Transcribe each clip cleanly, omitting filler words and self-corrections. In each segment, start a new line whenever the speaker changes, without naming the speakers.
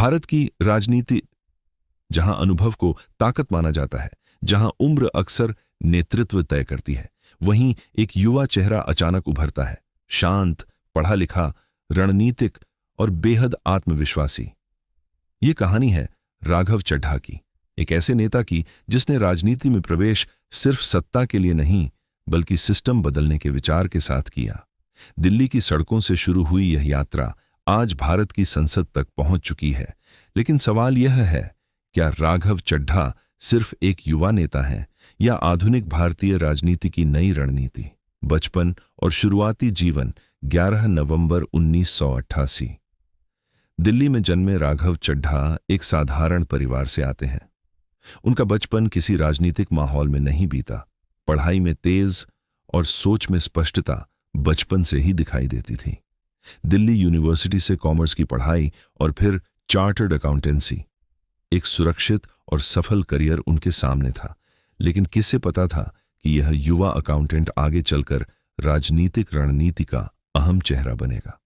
भारत की राजनीति जहां अनुभव को ताकत माना जाता है, जहां उम्र अक्सर नेतृत्व तय करती है, वहीं एक युवा चेहरा अचानक उभरता है, शांत, पढ़ा लिखा, रणनीतिक और बेहद आत्मविश्वासी। ये कहानी है राघव चड्ढा की, एक ऐसे नेता की जिसने राजनीति में प्रवेश सिर्फ सत्ता के लिए नहीं बल्कि सिस्टम बदलने के विचार के साथ किया। दिल्ली की सड़कों से शुरू हुई यह यात्रा आज भारत की संसद तक पहुंच चुकी है। लेकिन सवाल यह है, क्या राघव चड्ढा सिर्फ एक युवा नेता हैं या आधुनिक भारतीय राजनीति की नई रणनीति? बचपन और शुरुआती जीवन 11 नवंबर 1988। दिल्ली में जन्मे राघव चड्ढा एक साधारण परिवार से आते हैं। उनका बचपन किसी राजनीतिक माहौल में नहीं बीता। पढ़ाई में तेज और सोच में स्पष्टता बचपन से ही दिखाई देती थी। दिल्ली यूनिवर्सिटी से कॉमर्स की पढ़ाई और फिर चार्टर्ड अकाउंटेंसी। एक सुरक्षित और सफल करियर उनके सामने था, लेकिन किसे पता था कि यह युवा अकाउंटेंट आगे चलकर राजनीतिक रणनीति का अहम चेहरा बनेगा।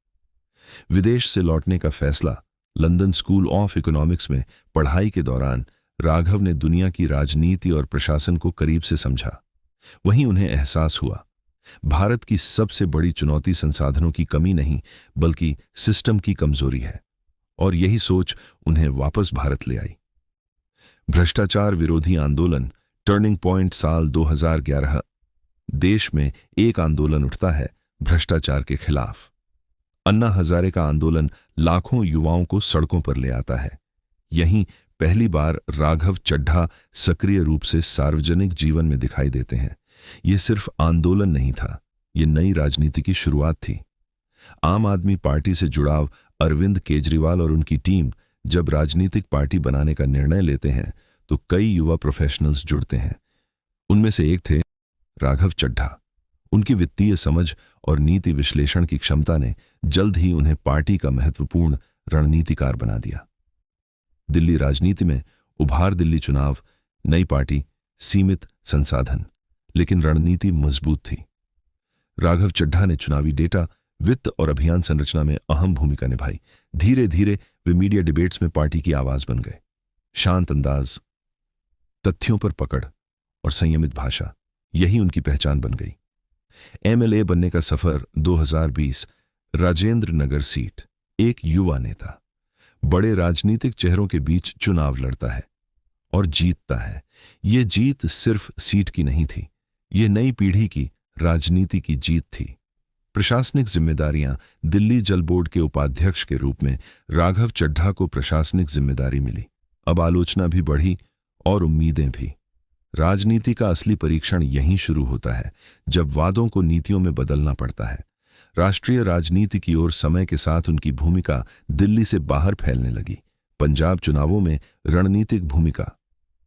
विदेश से लौटने का फैसला, लंदन स्कूल ऑफ इकोनॉमिक्स में पढ़ाई के दौरान राघव ने दुनिया की राजनीति और प्रशासन को करीब से समझा। वहीं उन्हें एहसास हुआ, भारत की सबसे बड़ी चुनौती संसाधनों की कमी नहीं बल्कि सिस्टम की कमजोरी है, और यही सोच उन्हें वापस भारत ले आई। भ्रष्टाचार विरोधी आंदोलन, टर्निंग पॉइंट साल 2011। देश में एक आंदोलन उठता है भ्रष्टाचार के खिलाफ। अन्ना हजारे का आंदोलन लाखों युवाओं को सड़कों पर ले आता है। यहीं पहली बार राघव चड्ढा सक्रिय रूप से सार्वजनिक जीवन में दिखाई देते हैं। यह सिर्फ आंदोलन नहीं था, यह नई राजनीति की शुरुआत थी। आम आदमी पार्टी से जुड़ाव अरविंद केजरीवाल और उनकी टीम जब राजनीतिक पार्टी बनाने का निर्णय लेते हैं तो कई युवा प्रोफेशनल्स जुड़ते हैं। उनमें से एक थे राघव चड्ढा। उनकी वित्तीय समझ और नीति विश्लेषण की क्षमता ने जल्द ही उन्हें पार्टी का महत्वपूर्ण रणनीतिकार बना दिया। दिल्ली राजनीति में उभार, दिल्ली चुनाव, नई पार्टी, सीमित संसाधन, लेकिन रणनीति मजबूत थी। राघव चड्ढा ने चुनावी डेटा, वित्त और अभियान संरचना में अहम भूमिका निभाई। धीरे धीरे वे मीडिया डिबेट्स में पार्टी की आवाज बन गए। शांत अंदाज, तथ्यों पर पकड़ और संयमित भाषा, यही उनकी पहचान बन गई। एमएलए बनने का सफर 2020, राजेंद्र नगर सीट। एक युवा नेता बड़े राजनीतिक चेहरों के बीच चुनाव लड़ता है और जीतता है। यह जीत सिर्फ सीट की नहीं थी, यह नई पीढ़ी की राजनीति की जीत थी। प्रशासनिक जिम्मेदारियां, दिल्ली जल बोर्ड के उपाध्यक्ष के रूप में राघव चड्ढा को प्रशासनिक जिम्मेदारी मिली। अब आलोचना भी बढ़ी और उम्मीदें भी। राजनीति का असली परीक्षण यहीं शुरू होता है, जब वादों को नीतियों में बदलना पड़ता है। राष्ट्रीय राजनीति की ओर समय के साथ उनकी भूमिका दिल्ली से बाहर फैलने लगी। पंजाब चुनावों में रणनीतिक भूमिका,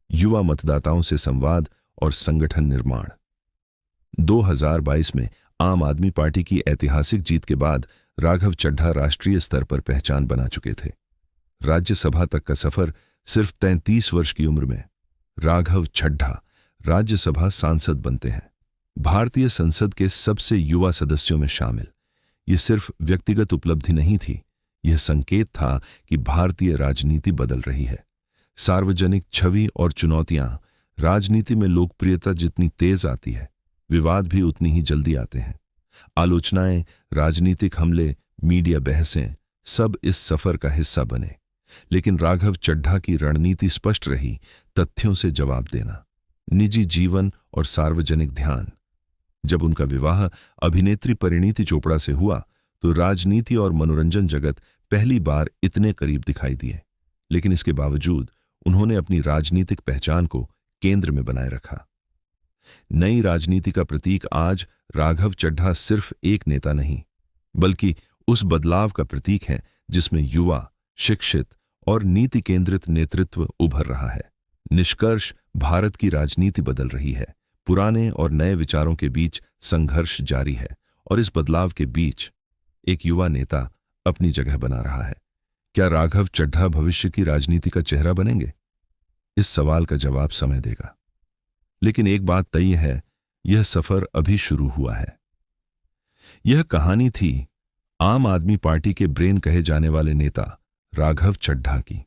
युवा मतदाताओं से संवाद और संगठन निर्माण। 2022 में आम आदमी पार्टी की ऐतिहासिक जीत के बाद राघव चड्ढा राष्ट्रीय स्तर पर पहचान बना चुके थे। राज्यसभा तक का सफर सिर्फ 33 वर्ष की उम्र में राघव चड्ढा राज्यसभा सांसद बनते हैं, भारतीय संसद के सबसे युवा सदस्यों में शामिल। यह सिर्फ व्यक्तिगत उपलब्धि नहीं थी, यह संकेत था कि भारतीय राजनीति बदल रही है। सार्वजनिक छवि और चुनौतियां, राजनीति में लोकप्रियता जितनी तेज आती है, विवाद भी उतनी ही जल्दी आते हैं। आलोचनाएं, राजनीतिक हमले, मीडिया बहसें, सब इस सफर का हिस्सा बने। लेकिन राघव चड्ढा की रणनीति स्पष्ट रही, तथ्यों से जवाब देना, निजी जीवन और सार्वजनिक ध्यान। जब उनका विवाह अभिनेत्री परिणीति चोपड़ा से हुआ तो राजनीति और मनोरंजन जगत पहली बार इतने करीब दिखाई दिए। लेकिन इसके बावजूद उन्होंने अपनी राजनीतिक पहचान को केंद्र में बनाए रखा। नई राजनीति का प्रतीक आज राघव चड्ढा सिर्फ एक नेता नहीं बल्कि उस बदलाव का प्रतीक है जिसमें युवा, शिक्षित और नीति केंद्रित नेतृत्व उभर रहा है। निष्कर्ष, भारत की राजनीति बदल रही है। पुराने और नए विचारों के बीच संघर्ष जारी है और इस बदलाव के बीच एक युवा नेता अपनी जगह बना रहा है। क्या राघव चड्ढा भविष्य की राजनीति का चेहरा बनेंगे? इस सवाल का जवाब समय देगा। लेकिन एक बात तय है, यह सफर अभी शुरू हुआ है। यह कहानी थी आम आदमी पार्टी के ब्रेन कहे जाने वाले नेता राघव चड्ढा की।